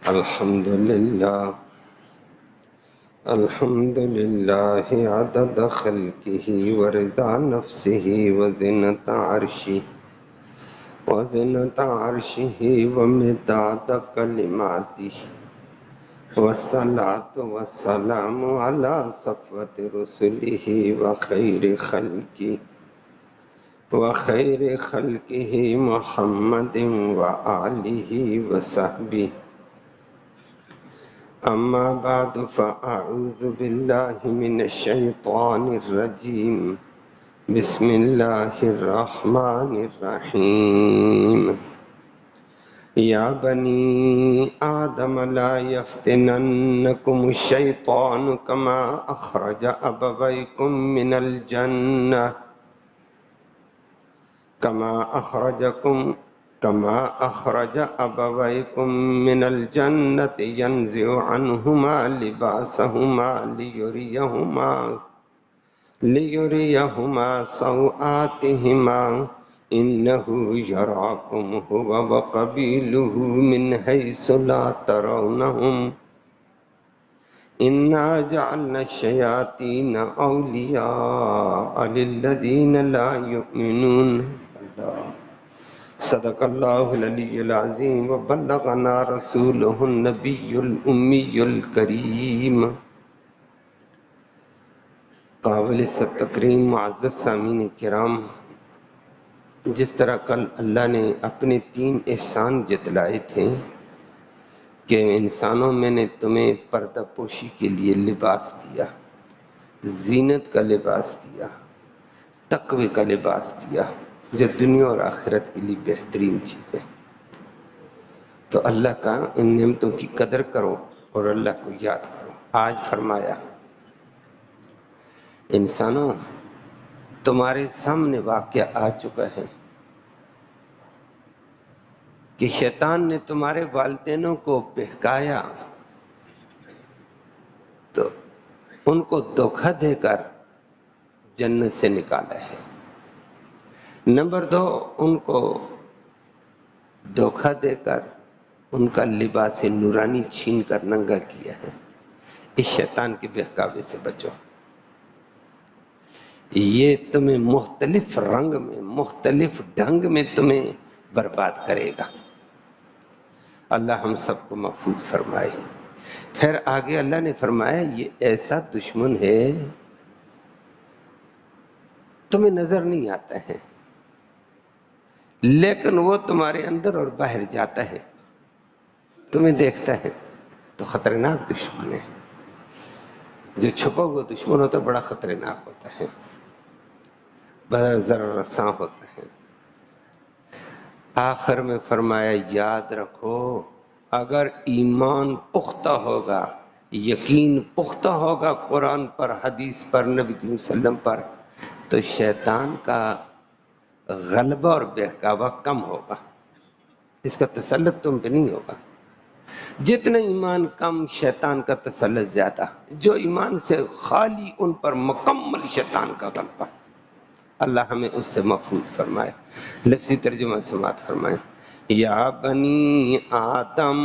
الحمد لله عدد خلقه ورضا نفسه وزنة عرشه ومداد كلماته، والصلاة والسلام على صفوة رسله وخير خلقه محمد وآله وصحبه. أما بعد فأعوذ بالله من الشيطان الرجيم. بسم الله الرحمن الرحيم. يا بني آدم لا يفتننكم الشيطان كما أخرج أبويكم من الجنة كما أخرج أبويكم من الجنة ينزع عنهما لباسهما ليريهما سوآتهما إنه يراكم هو وقبيله من حيث لا ترونهم إنا جعلنا الشياطين أولياء للذين لا يؤمنون. صدق اللہ العلی العظیم وبلغنا رسولہ النبی الامی الکریم. قابل تکریم معزز سامعین کرام، جس طرح کل اللہ نے اپنے 3 احسان جتلائے تھے کہ انسانوں میں نے تمہیں پردہ پوشی کے لیے لباس دیا، زینت کا لباس دیا، تقوی کا لباس دیا، جو دنیا اور آخرت کے لیے بہترین چیز ہے، تو اللہ کا ان نعمتوں کی قدر کرو اور اللہ کو یاد کرو. آج فرمایا انسانوں تمہارے سامنے واقعہ آ چکا ہے کہ شیطان نے تمہارے والدینوں کو بہکایا تو ان کو دھوکہ دے کر جنت سے نکالا ہے. نمبر 2، ان کو دھوکہ دے کر ان کا لباس نورانی چھین کر ننگا کیا ہے. اس شیطان کے بہکاوے سے بچو. یہ تمہیں مختلف رنگ میں، مختلف ڈھنگ میں تمہیں برباد کرے گا. اللہ ہم سب کو محفوظ فرمائے. پھر آگے اللہ نے فرمایا یہ ایسا دشمن ہے تمہیں نظر نہیں آتا ہے، لیکن وہ تمہارے اندر اور باہر جاتا ہے، تمہیں دیکھتا ہے. تو خطرناک دشمن ہے. جو چھپا ہوا دشمن ہوتا ہے بڑا خطرناک ہوتا ہے، بڑا ضرر رساں ہوتا ہے. آخر میں فرمایا یاد رکھو اگر ایمان پختہ ہوگا، یقین پختہ ہوگا قرآن پر، حدیث پر، نبی کریم صلی اللہ علیہ وسلم پر، تو شیطان کا غلبہ اور بہکاوا کم ہوگا، اس کا تسلط تم پہ نہیں ہوگا. جتنا ایمان کم شیطان کا تسلط زیادہ. جو ایمان سے خالی ان پر مکمل شیطان کا غلبہ. اللہ ہمیں اس سے محفوظ فرمائے. لفظی ترجمہ سماعت فرمائے. یا بنی آدم،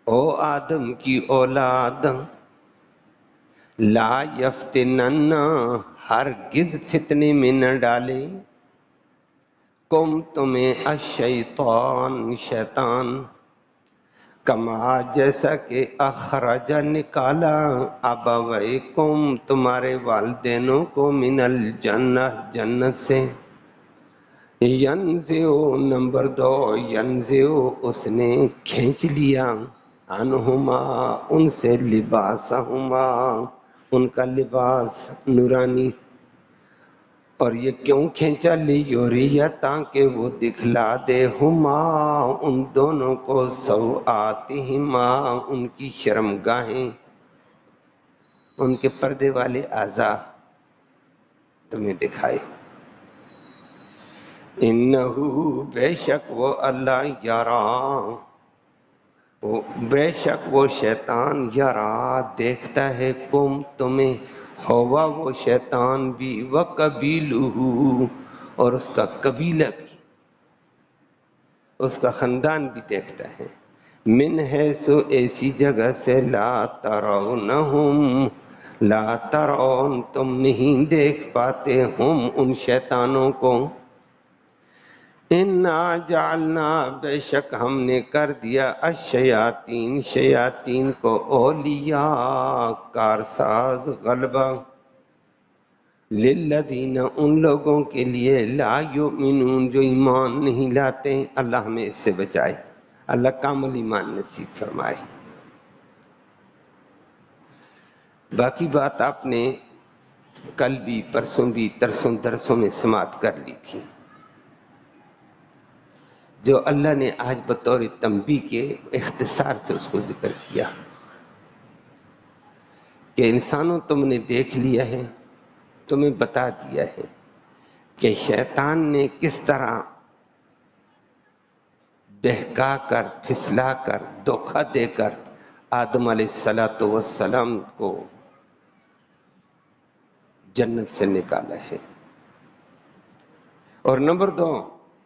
او آدم کی اولاد، لا یفتنن، ہرگز فتنے میں نہ ڈالے، کم تمہیں الشیطان، شیطان، کما جیسا کہ اخرج نکالا، ابویکم تمہارے والدینوں کو، من الجنہ جنت سے، ینزع نمبر 2، ینزع اس نے کھینچ لیا، عنہما ان سے، لباسہما ان کا لباس نورانی. اور یہ کیوں کھینچا؟ لیوریا تاکہ وہ دکھلا دے، ہما ان دونوں کو، سوآتہما ان کی شرمگاہیں، ان کے پردے والے اعضاء تمہیں دکھائے. انہو بے شک وہ اللہ، یرا بے شک وہ شیطان، یرا دیکھتا ہے، کم تمہیں، ہوا وہ شیطان بھی، وقبیلہ اور اس کا قبیلہ بھی، اس کا خاندان بھی دیکھتا ہے. من ہے سو ایسی جگہ سے لا ترونہم، لا ترون تم نہیں دیکھ پاتے ہم ان شیطانوں کو، انا جعلنا بے شک ہم نے کر دیا الشیاطین شیاطین کو اولیاء کارساز غلبہ، للذین ان لوگوں کے لیے لا یؤمنون جو ایمان نہیں لاتے۔ اللہ ہمیں اس سے بچائے، اللہ کامل ایمان نصیب فرمائے۔ باقی بات آپ نے کل بھی پرسوں بھی ترسوں درسوں میں سماعت کر لی تھی، جو اللہ نے آج بطور تنبیہ کے اختصار سے اس کو ذکر کیا کہ انسانوں تم نے دیکھ لیا ہے، تمہیں بتا دیا ہے کہ شیطان نے کس طرح بہکا کر، پھسلا کر، دھوکہ دے کر آدم علیہ السلام کو جنت سے نکالا ہے، اور نمبر 2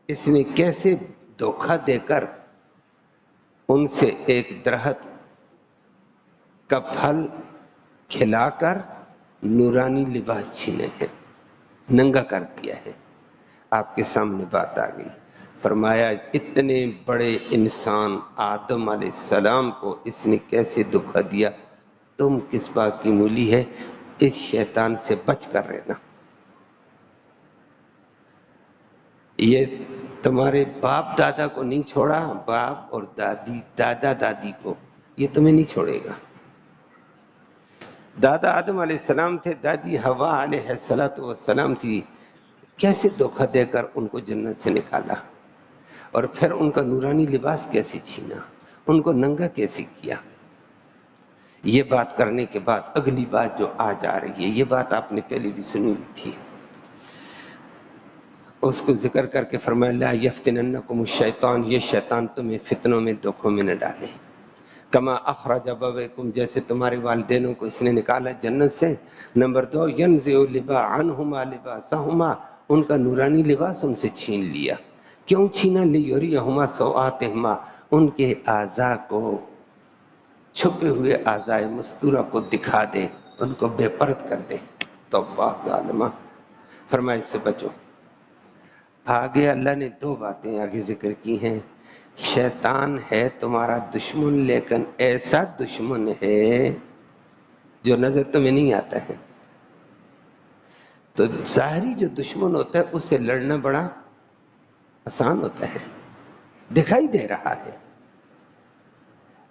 اس نے کیسے دھوکہ دے کر ان سے ایک درخت کا پھل کھلا کر نورانی لباس چھینے ہیں، ننگا کر دیا ہے۔ آپ کے سامنے بات آ گئی، فرمایا اتنے بڑے انسان آدم علیہ السلام کو اس نے کیسے دھوکہ دیا، تم کس بات کی مولی ہے، اس شیطان سے بچ کر رہنا۔ یہ تمہارے باپ دادا کو نہیں چھوڑا، باپ اور دادی دادا دادی کو، یہ تمہیں نہیں چھوڑے گا۔ دادا آدم علیہ السلام تھے، دادی حوا علیہ السلام تھی، کیسے دھوکہ دے کر ان کو جنت سے نکالا، اور پھر ان کا نورانی لباس کیسے چھینا، ان کو ننگا کیسے کیا۔ یہ بات کرنے کے بعد اگلی بات جو آج آ رہی ہے، یہ بات آپ نے پہلے بھی سنی ہوئی تھی، اس کو ذکر کر کے فرمایا لا یفتننکم الشیطان، یہ شیطان تمہیں فتنوں میں دھوکوں میں نہ ڈالے، کما اخرج ابویکم، جیسے تمہارے والدینوں کو اس نے نکالا جنت سے۔ نمبر 2 ینزع عنہما لباسہما، ان کا نورانی لباس ان سے چھین لیا۔ کیوں چھینا؟ لیریہما سوآتہما، ان کے اعضاء کو، چھپے ہوئے اعضاء مستورہ کو دکھا دے، ان کو بے پرد کر دے۔ توبہ ظالمہ، فرمایا اس سے بچو۔ آگے اللہ نے 2 باتیں آگے ذکر کی ہیں، شیطان ہے تمہارا دشمن، لیکن ایسا دشمن ہے جو نظر تمہیں نہیں آتا ہے۔ تو ظاہری جو دشمن ہوتا ہے اس سے لڑنا بڑا آسان ہوتا ہے، دکھائی دے رہا ہے،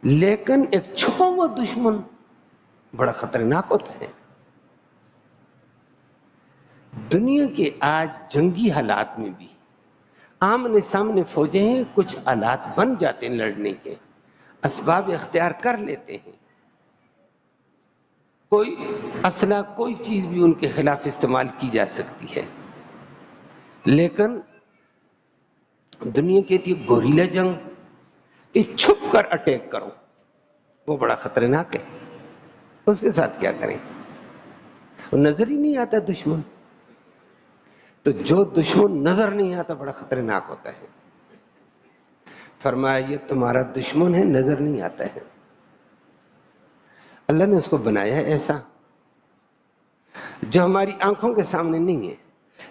لیکن ایک چھپا ہوا دشمن بڑا خطرناک ہوتا ہے۔ دنیا کے آج جنگی حالات میں بھی آمنے سامنے فوجیں ہیں، کچھ آلات بن جاتے ہیں لڑنے کے، اسباب اختیار کر لیتے ہیں، کوئی اسلحہ کوئی چیز بھی ان کے خلاف استعمال کی جا سکتی ہے، لیکن دنیا کہتی ہے گوریلا جنگ، کہ چھپ کر اٹیک کرو، وہ بڑا خطرناک ہے۔ اس کے ساتھ کیا کریں؟ وہ نظر ہی نہیں آتا دشمن، تو جو دشمن نظر نہیں آتا بڑا خطرناک ہوتا ہے۔ فرمایا یہ تمہارا دشمن ہے، نظر نہیں آتا ہے، اللہ نے اس کو بنایا ہے ایسا جو ہماری آنکھوں کے سامنے نہیں ہے،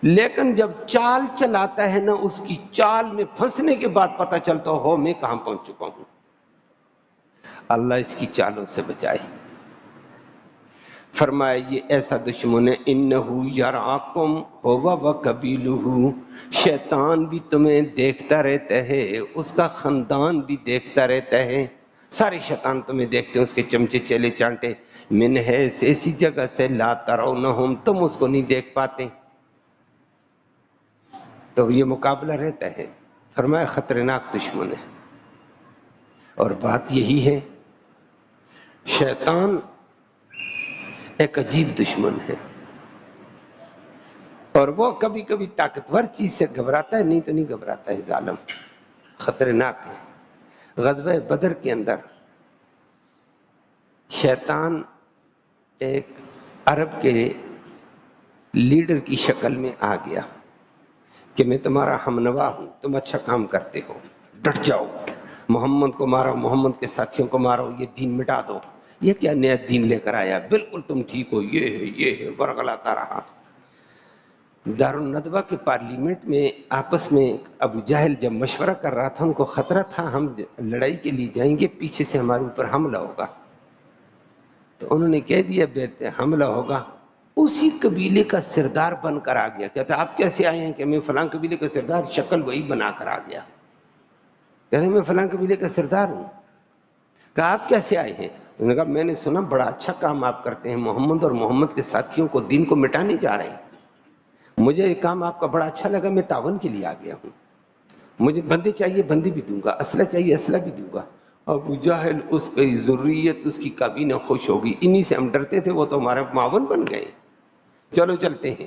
لیکن جب چال چلاتا ہے نا، اس کی چال میں پھنسنے کے بعد پتہ چلتا ہو میں کہاں پہنچ چکا ہوں۔ اللہ اس کی چالوں سے بچائے۔ فرمایا یہ ایسا دشمن ہے، انہو یراکم ہوا وقبیلہ، شیطان بھی تمہیں دیکھتا رہتا ہے، اس کا خاندان بھی دیکھتا رہتا ہے، سارے شیطان تمہیں دیکھتے ہیں، اس کے چمچے چیلے چانٹے، من حیث ایسی جگہ سے لا ترونہم، تم اس کو نہیں دیکھ پاتے، تو یہ مقابلہ رہتا ہے۔ فرمایا خطرناک دشمن ہے، اور بات یہی ہے شیطان ایک عجیب دشمن ہے، اور وہ کبھی کبھی طاقتور چیز سے گھبراتا ہے، نہیں تو نہیں گھبراتا ہے، ظالم خطرناک ہے۔ غزوہ بدر کے اندر شیطان ایک عرب کے لیڈر کی شکل میں آ گیا کہ میں تمہارا ہم نوا ہوں، تم اچھا کام کرتے ہو، ڈٹ جاؤ، محمد کو مارو، محمد کے ساتھیوں کو مارو، یہ دین مٹا دو، یہ کیا نیا دین لے کر آیا، بالکل تم ٹھیک ہو، یہ ہے ورغلاتا رہا۔ دارالندوہ کے پارلیمنٹ میں آپس میں ابو جہل جب مشورہ کر رہا تھا، ان کو خطرہ تھا ہم لڑائی کے لیے جائیں گے، پیچھے سے ہمارے اوپر حملہ ہوگا، تو انہوں نے کہہ دیا حملہ ہوگا۔ اسی قبیلے کا سردار بن کر آ گیا، کہتا آپ کیسے آئے ہیں؟ کہ میں فلاں قبیلے کا سردار، شکل وہی بنا کر آ گیا، کہتے میں فلاں قبیلے کا سردار ہوں۔ کہا آپ کیسے آئے ہیں؟ انہوں نے کہا میں نے سنا بڑا اچھا کام آپ کرتے ہیں، محمد اور محمد کے ساتھیوں کو دین کو مٹانے جا رہے ہیں، مجھے یہ کام آپ کا بڑا اچھا لگا، میں تعاون کے لیے آ گیا ہوں، مجھے بندے چاہیے بندے بھی دوں گا، اسلحہ چاہیے اسلحہ بھی دوں گا۔ ابو جہل اس کی ذریت، اس کی کابینہ خوش ہوگی، انہی سے ہم ڈرتے تھے، وہ تو ہمارے معاون بن گئے، چلو چلتے ہیں۔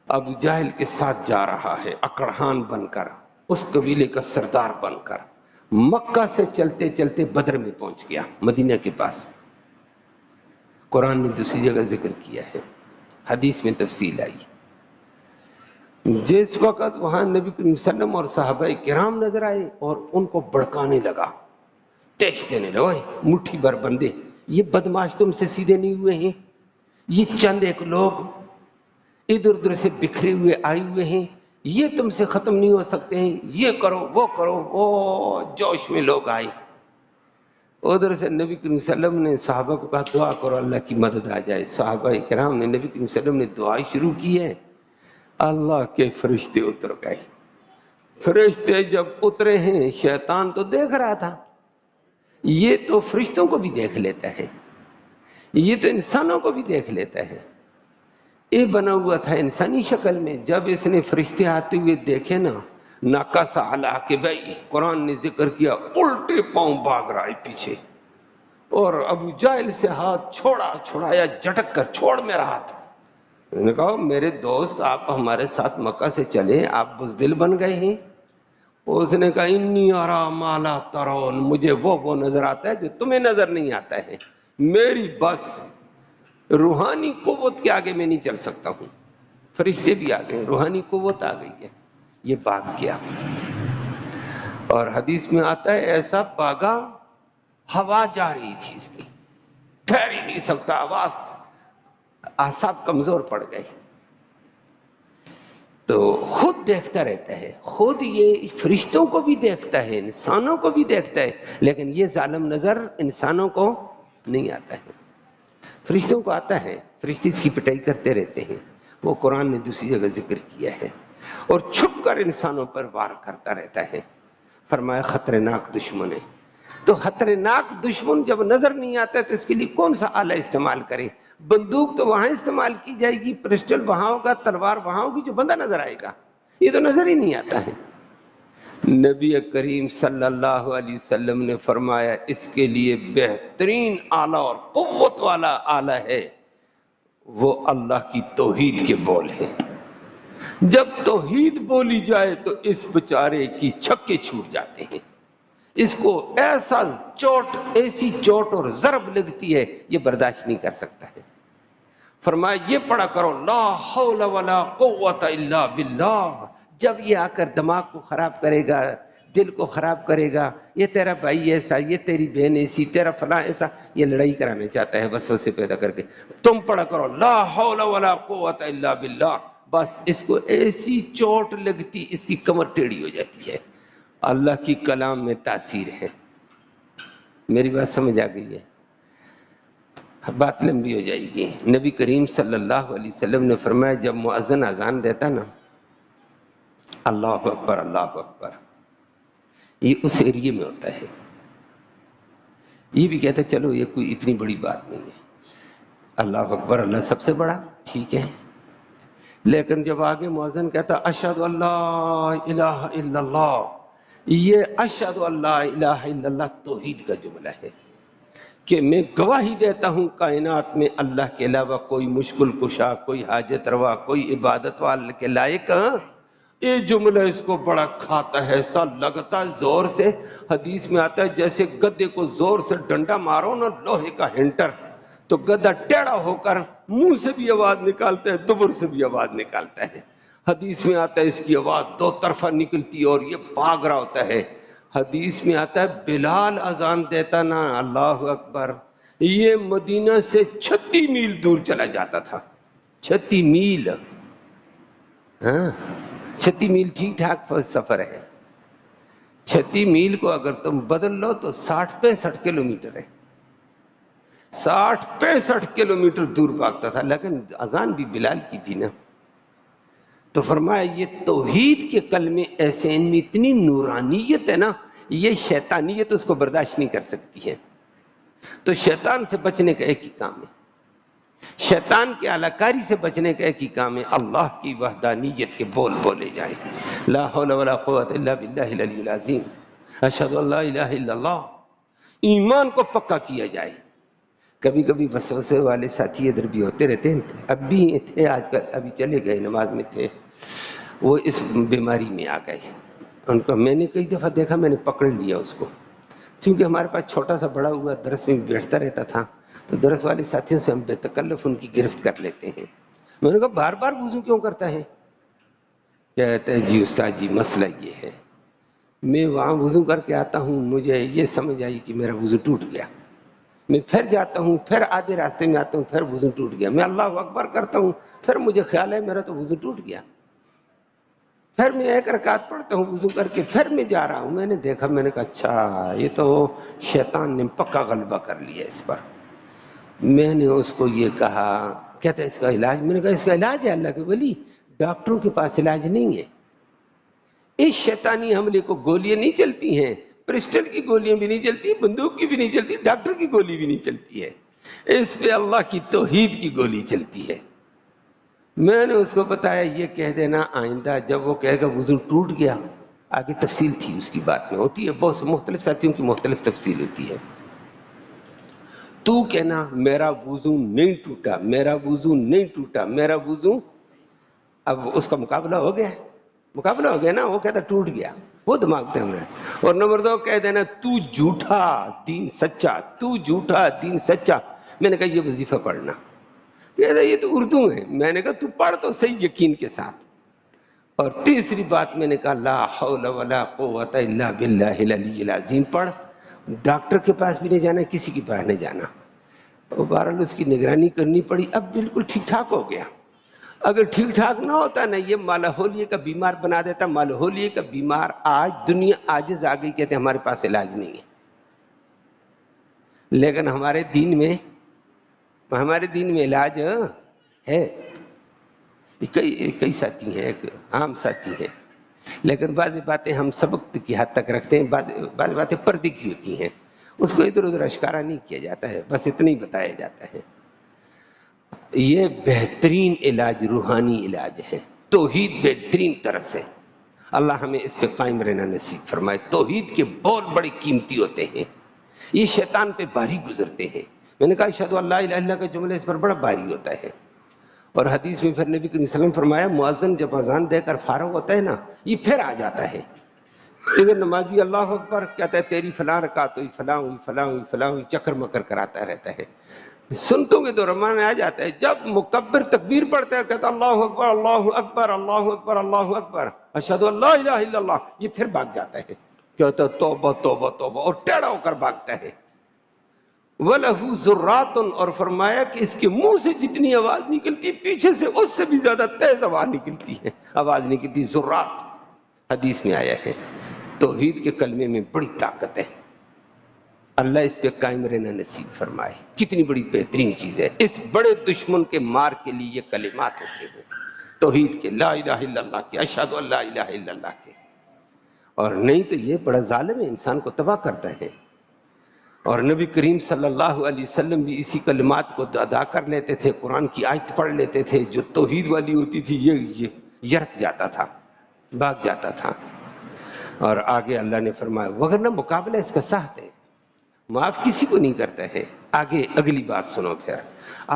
ابو جہل کے ساتھ جا رہا ہے اکڑہان بن کر، اس قبیلے کا سردار بن کر، مکہ سے چلتے چلتے بدر میں پہنچ گیا، مدینہ کے پاس۔ قرآن نے دوسری جگہ ذکر کیا ہے، حدیث میں تفصیل آئی۔ جس وقت وہاں نبی کریم صلی اللہ علیہ وسلم اور صحابہ کرام نظر آئے اور ان کو بڑکانے لگا، ٹیش دینے لگا، مٹھی بھر بندے، یہ بدماش تم سے سیدھے نہیں ہوئے ہیں، یہ چند ایک لوگ ادھر ادھر سے بکھرے ہوئے آئے ہوئے ہیں، یہ تم سے ختم نہیں ہو سکتے ہیں، یہ کرو وہ کرو۔ وہ جوش میں لوگ آئے، ادھر سے نبی کریم صلی اللہ علیہ وسلم نے صحابہ کو کہا دعا کرو اللہ کی مدد آ جائے۔ صحابہ کرام نے نبی کریم صلی اللہ علیہ وسلم نے دعا شروع کی ہے، اللہ کے فرشتے اتر گئے۔ فرشتے جب اترے ہیں، شیطان تو دیکھ رہا تھا، یہ تو فرشتوں کو بھی دیکھ لیتا ہے، یہ تو انسانوں کو بھی دیکھ لیتا ہے، یہ بنا ہوا تھا انسانی شکل میں۔ جب اس نے فرشتے آتے ہوئے دیکھے نا، ناقص علی عقبیہ، قرآن نے ذکر کیا، الٹے پاؤں بھاگ رہا ہے پیچھے، اور ابو جہل سے ہاتھ چھڑایا جھٹک کر، چھوڑ میرا ہاتھ۔ انہوں نے کہا میرے دوست آپ ہمارے ساتھ مکہ سے چلیں، آپ بزدل بن گئے ہیں؟ اس نے کہا انی ارا ما لا ترون، مجھے وہ نظر آتا ہے جو تمہیں نظر نہیں آتا ہے، میری بس روحانی قوت کے آگے میں نہیں چل سکتا ہوں۔ فرشتے بھی آ گئے، روحانی قوت آ گئی ہے، یہ بھاگ گیا۔ اور حدیث میں آتا ہے ایسا بھاگا، ہوا جا رہی تھی اس کی، ٹھہر ہی نہیں سکتا، آواز، اعصاب کمزور پڑ گئے۔ تو خود دیکھتا رہتا ہے، خود یہ فرشتوں کو بھی دیکھتا ہے، انسانوں کو بھی دیکھتا ہے، لیکن یہ ظالم نظر انسانوں کو نہیں آتا ہے، فرشتوں کو آتا ہے، فرشتے اس کی پٹائی کرتے رہتے ہیں، وہ قرآن نے دوسری جگہ ذکر کیا ہے، اور چھپ کر انسانوں پر وار کرتا رہتا ہے۔ فرمایا خطرناک دشمن ہے۔ تو خطرناک دشمن جب نظر نہیں آتا ہے تو اس کے لیے کون سا آلہ استعمال کرے؟ بندوق تو وہاں استعمال کی جائے گی، پسٹل وہاں ہوگا، تلوار وہاں ہوگی، جو بندہ نظر آئے گا، یہ تو نظر ہی نہیں آتا ہے۔ نبی کریم صلی اللہ علیہ وسلم نے فرمایا اس کے لیے بہترین آلہ اور قوت والا آلہ ہے، وہ اللہ کی توحید کے بول ہیں۔ جب توحید بولی جائے تو اس بیچارے کی چھکے چھوٹ جاتے ہیں، اس کو ایسا چوٹ، ایسی چوٹ اور ضرب لگتی ہے یہ برداشت نہیں کر سکتا ہے۔ فرمایا یہ پڑھا کرو لا حول ولا قوت الا باللہ، جب یہ آ کر دماغ کو خراب کرے گا، دل کو خراب کرے گا، یہ تیرا بھائی ایسا، یہ تیری بہن ایسی، تیرا فلاں ایسا، یہ لڑائی کرانا چاہتا ہے وسوسے پیدا کر کے، تم پڑھا کرو لا حول ولا قوت الا باللہ، بس اس کو ایسی چوٹ لگتی اس کی کمر ٹیڑھی ہو جاتی ہے۔ اللہ کی کلام میں تاثیر ہے۔ میری بات سمجھ آ گئی ہے؟ بات لمبی ہو جائے گی۔ نبی کریم صلی اللہ علیہ وسلم نے فرمایا جب مؤذن اذان دیتا نا، اللہ اکبر اللہ اکبر، یہ اس ایریے میں ہوتا ہے، یہ بھی کہتا ہے چلو یہ کوئی اتنی بڑی بات نہیں ہے، اللہ اکبر اللہ سب سے بڑا، ٹھیک ہے، لیکن جب آگے مؤذن کہتا اشہد ان لا الہ الا اللہ، یہ اشہد ان لا الہ الا اللہ توحید کا جملہ ہے کہ میں گواہی دیتا ہوں کائنات میں اللہ کے علاوہ کوئی مشکل کشا، کوئی حاجت روا، کوئی عبادت والے کے لائق، یہ جملہ اس کو بڑا کھاتا ہے، ایسا لگتا ہے زور سے، حدیث میں آتا ہے جیسے گدے کو زور سے ڈنڈا مارو نا لوہے کا ہنٹر، تو گدھا ٹیڑھا ہو کر منہ سے بھی آواز نکالتا ہے، دبر سے بھی آواز نکالتا ہے۔ حدیث میں آتا ہے اس کی آواز دو طرفہ نکلتی ہے اور یہ بھاگ رہا ہوتا ہے، حدیث میں آتا ہے بلال اذان دیتا نا، اللہ اکبر، یہ مدینہ سے 36 میل دور چلا جاتا تھا۔ 36 میل، ہاں 36 میل ٹھیک ٹھاک سفر ہے۔ 36 میل کو اگر تم بدل لو تو 60-65 کلومیٹر ہے۔ 60-65 کلومیٹر دور بھاگتا تھا، لیکن اذان بھی بلال کی تھی نا۔ تو فرمایا یہ توحید کے کلمے ایسے، ان میں اتنی نورانیت ہے نا، یہ شیطانیت اس کو برداشت نہیں کر سکتی ہے۔ تو شیطان سے بچنے کا ایک ہی کام ہے، شیطان کی اعلیٰ سے بچنے کا ایک ہی کام ہے، اللہ کی وحدانیت کے بول بولے جائیں، لا حول ولا قوت الا باللہ العلی العظیم، اشہد ان لا الہ الا اللہ، ایمان کو پکا کیا جائے۔ کبھی کبھی وسوسے والے ساتھی ادھر بھی ہوتے رہتے ہیں، اب بھی تھے، آج کل ابھی چلے گئے، نماز میں تھے، وہ اس بیماری میں آ گئے۔ ان کو میں نے کئی دفعہ دیکھا، میں نے پکڑ لیا اس کو، کیونکہ ہمارے پاس چھوٹا سا بڑا ہوا درس میں بیٹھتا رہتا تھا، تو درس والے ساتھیوں سے ہم بے تکلف ان کی گرفت کر لیتے ہیں۔ میں نے کہا بار بار وضو کیوں کرتا ہے؟ کہتے ہیں جی استاد جی مسئلہ یہ ہے، میں وہاں وضو کر کے آتا ہوں، مجھے یہ سمجھ آئی کہ میرا وضو ٹوٹ گیا، میں پھر جاتا ہوں، پھر آدھے راستے میں آتا ہوں، پھر وضو ٹوٹ گیا، میں اللہ اکبر کرتا ہوں، پھر مجھے خیال ہے میرا تو وضو ٹوٹ گیا، پھر میں ایک رکعت پڑھتا ہوں وضو کر کے، پھر میں جا رہا ہوں۔ میں نے دیکھا، میں نے کہا اچھا یہ تو شیطان نے پکا غلبہ کر لیا اس پر۔ میں نے اس کو یہ کہا، کہتا ہے اس کا علاج؟ میں نے کہا اس کا علاج ہے اللہ کے ولی، ڈاکٹروں کے پاس علاج نہیں ہے۔ اس شیطانی حملے کو گولیاں نہیں چلتی ہیں، پرسٹل کی گولیاں بھی نہیں چلتی، بندوق کی بھی نہیں چلتی، ڈاکٹر کی گولی بھی نہیں چلتی ہے، اس پہ اللہ کی توحید کی گولی چلتی ہے۔ میں نے اس کو بتایا یہ کہہ دینا آئندہ جب وہ کہے گا وضو ٹوٹ گیا، آگے تفصیل تھی اس کی بات میں، ہوتی ہے بہت سے مختلف ساتھیوں کی مختلف تفصیل ہوتی ہے، تو کہنا میرا وضو نہیں ٹوٹا، میرا وضو نہیں ٹوٹا، میرا وضو، اب اس کا مقابلہ ہو گیا، مقابلہ ہو گیا نا، وہ کہتا ٹوٹ گیا، وہ دماغ پہ ہم رہے۔ اور نمبر 2 کہہ دینا تو جھوٹا دین سچا، تو جھوٹا دین سچا۔ میں نے کہا یہ وظیفہ پڑھنا، یہ تو اردو ہے، میں نے کہا تو پڑھ تو صحیح یقین کے ساتھ۔ اور تیسری بات میں نے کہا لا حول ولا قوت الا باللہ العلی العظیم پڑھ، ڈاکٹر کے پاس بھی نہیں جانا، کسی کے پاس نہیں جانا۔ بہرحال اس کی نگرانی کرنی پڑی، اب بالکل ٹھیک ٹھاک ہو گیا۔ اگر ٹھیک ٹھاک نہ ہوتا نا، یہ مالاحولیے کا بیمار بنا دیتا، مالاحولیے کا بیمار آج دنیا عاجز آ گئی، کہتے ہیں ہمارے پاس علاج نہیں ہے، لیکن ہمارے دین میں علاج ہے۔ کئی ساتھی ہیں، ایک عام ساتھی ہیں، لیکن بعض باتیں ہم سبق کی حد تک رکھتے ہیں، بعض باتیں پردے کی ہوتی ہیں، اس کو ادھر ادھر اشکارا نہیں کیا جاتا ہے، بس اتنا ہی بتایا جاتا ہے۔ یہ بہترین علاج روحانی علاج ہے، توحید بہترین طرح سے، اللہ ہمیں اس پہ قائم رہنا نصیب فرمائے۔ توحید کے بہت بڑے قیمتی ہوتے ہیں، یہ شیطان پہ بھاری گزرتے ہیں۔ میں نے کہا اشہد ان لا الہ الا اللہ کا جملہ اس پر بڑا بھاری ہوتا ہے، اور حدیث میں پھر نبی کریم صلی اللہ علیہ وسلم فرمایا مؤذن جب اذان دے کر فارغ ہوتا ہے نا، یہ پھر آ جاتا ہے، ادھر نمازی اللہ اکبر کہتا ہے تیری فلاں رکعت ہوئی، فلاں ہوئی، فلاں ہوئی، فلاں ہوئی، چکر مکر کراتا رہتا ہے، سنتوں کے دوران آ جاتا ہے، جب مکبر تکبیر پڑھتا ہے کہتا اللہ اکبر اللہ اکبر اللہ اکبر اللہ اکبر اشہد ان لا الہ الا اللہ، یہ پھر بھاگ جاتا ہے، کہتا ہے توبہ توبہ توبہ، اور ٹیڑھا ہو کر بھاگتا ہے۔ وَلَهُ ذُرَّاتٌ، اور فرمایا کہ اس کے منہ سے جتنی آواز نکلتی پیچھے سے اس سے بھی زیادہ تیز آواز نکلتی، ذرات حدیث میں آیا ہے۔ توحید کے کلمے میں بڑی طاقت ہے، اللہ اس پہ قائم رہنا نصیب فرمائے۔ کتنی بڑی بہترین چیز ہے، اس بڑے دشمن کے مار کے لیے یہ کلمات ہوتے ہیں، توحید کے، لا الہ الا اللہ کے، اشہد ان لا الہ الا اللہ کے، اور نہیں تو یہ بڑا ظالم ہے، انسان کو تباہ کرتا ہے۔ اور نبی کریم صلی اللہ علیہ وسلم بھی اسی کلمات کو ادا کر لیتے تھے، قرآن کی آیت پڑھ لیتے تھے، جو توحید والی ہوتی تھی یہ یرک جاتا تھا، بھاگ جاتا تھا۔ اور آگے اللہ نے فرمایا وگرنہ مقابلہ اس کا سخت ہے، معاف کسی کو نہیں کرتا ہے۔ آگے اگلی بات سنو، پھر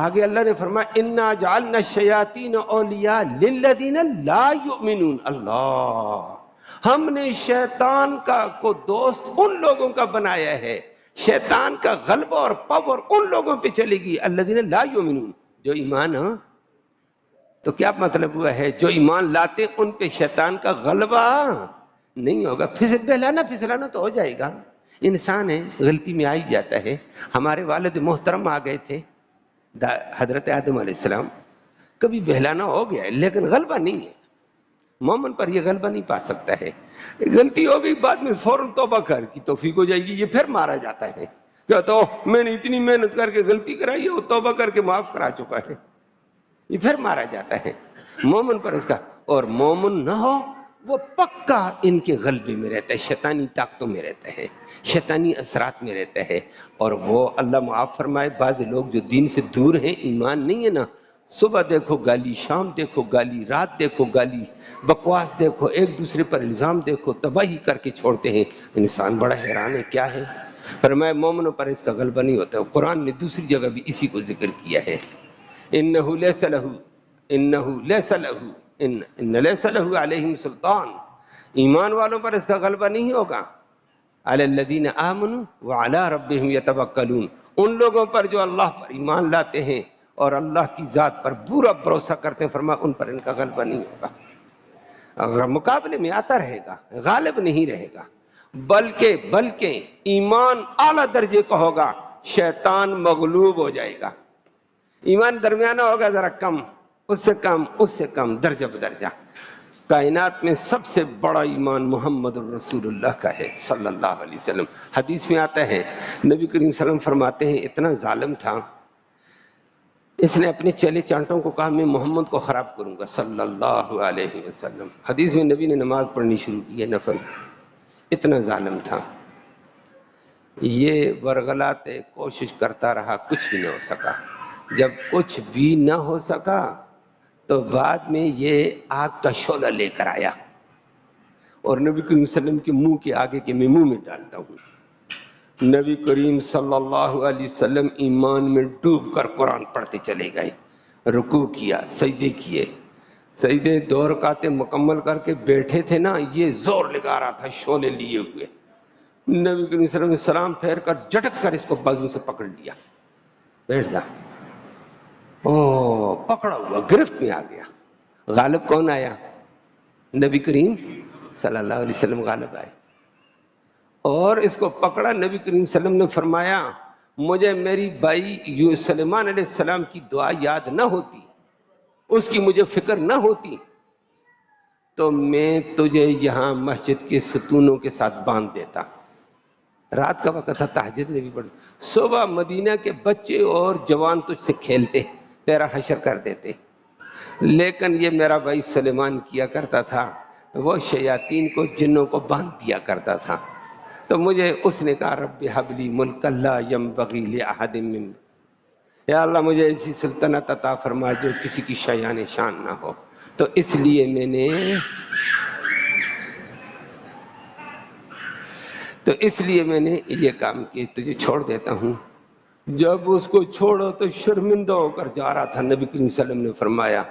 آگے اللہ نے فرمایا انا جعلنا الشیاطین اولیاء للذین لا یؤمنون، اللہ، ہم نے شیطان کو دوست ان لوگوں کا بنایا ہے، شیطان کا غلبہ اور پاور ان لوگوں پہ چلے گی الذین لا یؤمنون، جو ایمان، ہاں تو کیا مطلب ہوا ہے، جو ایمان لاتے ان پہ شیطان کا غلبہ نہیں ہوگا، بہلانا پھسلانا تو ہو جائے گا، انسان ہے، غلطی میں آ ہی جاتا ہے۔ ہمارے والد محترم آ گئے تھے حضرت آدم علیہ السلام، کبھی بہلانا ہو گیا ہے لیکن غلبہ نہیں ہے، مومن پر یہ غلبہ نہیں پا سکتا ہے۔ غلطی ہو گئی، بعد میں فوراً توبہ کر کی توفیق ہو جائے گی، یہ پھر مارا جاتا ہے، کہتا ہو میں نے اتنی محنت کر کے غلطی کرائی ہے، وہ توبہ کر کے معاف کرا چکا ہے، یہ پھر مارا جاتا ہے۔ مومن پر اس کا، اور مومن نہ ہو وہ پکا ان کے غلبے میں رہتا ہے، شیطانی طاقتوں میں رہتا ہے، شیطانی اثرات میں رہتا ہے۔ اور وہ اللہ معاف فرمائے، بعض لوگ جو دین سے دور ہیں، ایمان نہیں ہے نا، صبح دیکھو گالی، شام دیکھو گالی، رات دیکھو گالی، بکواس دیکھو، ایک دوسرے پر الزام دیکھو، تباہی کر کے چھوڑتے ہیں۔ انسان بڑا حیران ہے، کیا ہے؟ فرمایا مومنوں پر اس کا غلبہ نہیں ہوتا۔ قرآن نے دوسری جگہ بھی اسی کو ذکر کیا ہے، انہ لیس لہ علیہم سلطان، ایمان والوں پر اس کا غلبہ نہیں ہوگا، علی الذین آمنوا وعلی ربہم یتوکلون، ان لوگوں پر جو اللہ پر ایمان لاتے ہیں اور اللہ کی ذات پر پورا بھروسہ کرتے ہیں، فرمایا ان پر ان کا غلبہ نہیں ہوگا۔ اگر مقابلے میں آتا رہے گا، غالب نہیں رہے گا، بلکہ ایمان اعلیٰ درجے کا ہوگا، شیطان مغلوب ہو جائے گا۔ ایمان درمیانہ ہوگا، ذرا کم، اس سے کم، اس سے کم، درجہ بدرجہ۔ کائنات میں سب سے بڑا ایمان محمد الرسول اللہ کا ہے صلی اللہ علیہ وسلم۔ حدیث میں آتا ہے، نبی کریم صلی اللہ علیہ وسلم فرماتے ہیں اتنا ظالم تھا، اس نے اپنے چیلے چانٹوں کو کہا میں محمد کو خراب کروں گا صلی اللہ علیہ وسلم۔ حدیث میں نبی نے نماز پڑھنی شروع کی ہے نفل، اتنا ظالم تھا۔ یہ ورغلاتے کوشش کرتا رہا، کچھ بھی نہ ہو سکا۔ جب کچھ بھی نہ ہو سکا تو بعد میں یہ آگ کا شعلہ لے کر آیا اور نبی کریم صلی اللہ علیہ وسلم کے منہ کے آگے کے میں منہ میں ڈالتا ہوں۔ نبی کریم صلی اللہ علیہ وسلم ایمان میں ڈوب کر قرآن پڑھتے چلے گئے، رکوع کیا، سجدے کیے، سجدے 2 رکعتیں مکمل کر کے بیٹھے تھے نا، یہ زور لگا رہا تھا شعلے لیے ہوئے۔ نبی کریم صلی اللہ علیہ وسلم نے سلام پھیر کر جھٹک کر اس کو بازو سے پکڑ لیا، بیٹھ جا۔ پکڑا ہوا، گرفت میں آ گیا۔ غالب کون آیا؟ نبی کریم صلی اللہ علیہ وسلم غالب آئے اور اس کو پکڑا۔ نبی کریم صلی اللہ علیہ وسلم نے فرمایا مجھے میری بھائی سلیمان علیہ السلام کی دعا یاد نہ ہوتی، اس کی مجھے فکر نہ ہوتی تو میں تجھے یہاں مسجد کے ستونوں کے ساتھ باندھ دیتا۔ رات کا وقت تھا، تہجد نے بھی پڑھ، صبح مدینہ کے بچے اور جوان تجھ سے کھیلتے، تیرا حشر کر دیتے، لیکن یہ میرا بھائی سلیمان کیا کرتا تھا، وہ شیاطین کو، جنوں کو باندھ دیا کرتا تھا۔ تو مجھے اس نے کہا رب ہب لی ملکا لا ینبغی لأحد من، یا اللہ مجھے ایسی سلطنت عطا فرما جو کسی کی شایان شان نہ ہو۔ تو اس لیے میں نے یہ کام کیا، تجھے چھوڑ دیتا ہوں۔ جب اس کو چھوڑو تو شرمندہ ہو کر جا رہا تھا، نبی کریم صلی اللہ علیہ وسلم نے فرمایا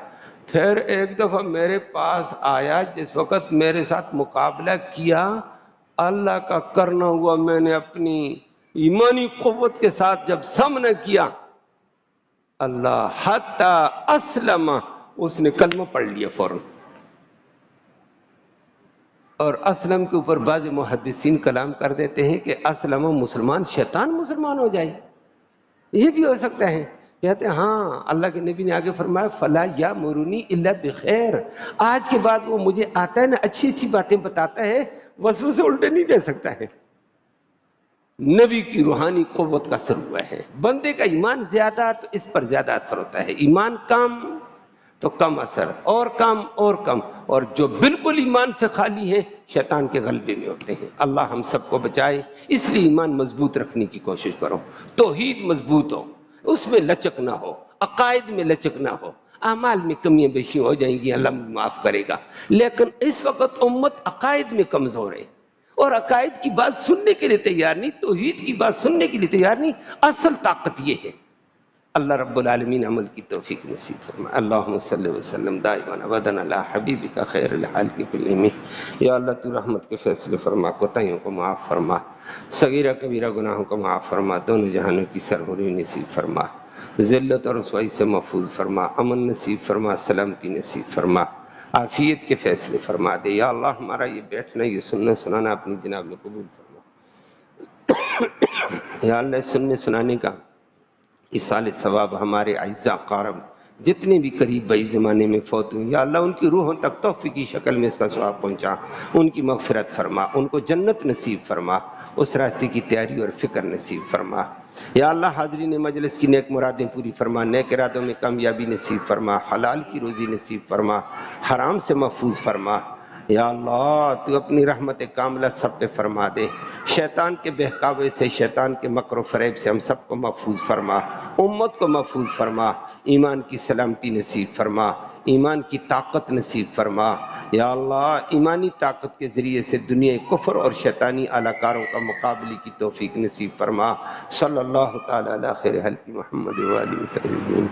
پھر ایک دفعہ میرے پاس آیا، جس وقت میرے ساتھ مقابلہ کیا، اللہ کا کرنا ہوا، میں نے اپنی ایمانی قوت کے ساتھ جب سامنا کیا، اللہ حتی اسلم، اس نے کلمہ پڑھ لیا فوراً۔ اور اسلم کے اوپر بعض محدثین کلام کر دیتے ہیں کہ اسلم مسلمان، شیطان مسلمان ہو جائے، یہ بھی ہو سکتا ہے۔ کہتے ہیں ہاں، اللہ کے نبی نے آگے فرمایا فلا یامرنی الا بخیر، آج کے بعد وہ مجھے آتا ہے نا، اچھی اچھی باتیں بتاتا ہے، وسوسے الٹے نہیں دے سکتا ہے۔ نبی کی روحانی قوت کا اثر ہوا ہے۔ بندے کا ایمان زیادہ تو اس پر زیادہ اثر ہوتا ہے، ایمان کم تو کم اثر، اور کم اور کم، اور جو بالکل ایمان سے خالی ہیں شیطان کے غلبے میں ہوتے ہیں۔ اللہ ہم سب کو بچائے، اس لیے ایمان مضبوط رکھنے کی کوشش کرو، توحید مضبوط ہو، اس میں لچک نہ ہو، عقائد میں لچک نہ ہو، اعمال میں کمیاں بیشی ہو جائیں گی، اللہ معاف کرے گا، لیکن اس وقت امت عقائد میں کمزور ہے اور عقائد کی بات سننے کے لیے تیار نہیں، توحید کی بات سننے کے لیے تیار نہیں۔ اصل طاقت یہ ہے۔ اللہ رب العالمین عمل کی توفیق نصیب فرمائے۔ اللہم صلی وسلم دائما ابدا علی حبیبک خیر الخلق کلہم۔ یا اللہ تو رحمت کے فیصلے فرما، کوتاہیوں کو معاف فرما، صغیرہ کبیرہ گناہوں کو معاف فرما، دونوں جہانوں کی سرحری نصیب فرما، ذلت اور رسوائی سے محفوظ فرما، امن نصیب فرما، سلامتی نصیب فرما۔ عافیت کے فیصلے فرما دے۔ یا اللہ ہمارا یہ بیٹھنا، یہ سننا سنانا اپنی جناب میں قبول فرما۔ یا اللہ سننے سنانے کا اِصال ثواب ہمارے اعزاء اقارب جتنے بھی قریب بھائی زمانے میں فوت ہوئے، یا اللہ ان کی روحوں تک تحفے کی شکل میں اس کا ثواب پہنچا، ان کی مغفرت فرما، ان کو جنت نصیب فرما، اس راستے کی تیاری اور فکر نصیب فرما۔ یا اللہ حاضرین مجلس کی نیک مرادیں پوری فرما، نیک ارادوں میں کامیابی نصیب فرما، حلال کی روزی نصیب فرما، حرام سے محفوظ فرما۔ یا اللہ تو اپنی رحمت کاملہ سب پہ فرما دے، شیطان کے بہکاوے سے، شیطان کے مکر و فریب سے ہم سب کو محفوظ فرما، امت کو محفوظ فرما، ایمان کی سلامتی نصیب فرما، ایمان کی طاقت نصیب فرما۔ یا اللہ ایمانی طاقت کے ذریعے سے دنیا کفر اور شیطانی اعلیٰ کا مقابلے کی توفیق نصیب فرما۔ صلی اللہ تعالی علی خیر خلق محمد و آلہ وسلم۔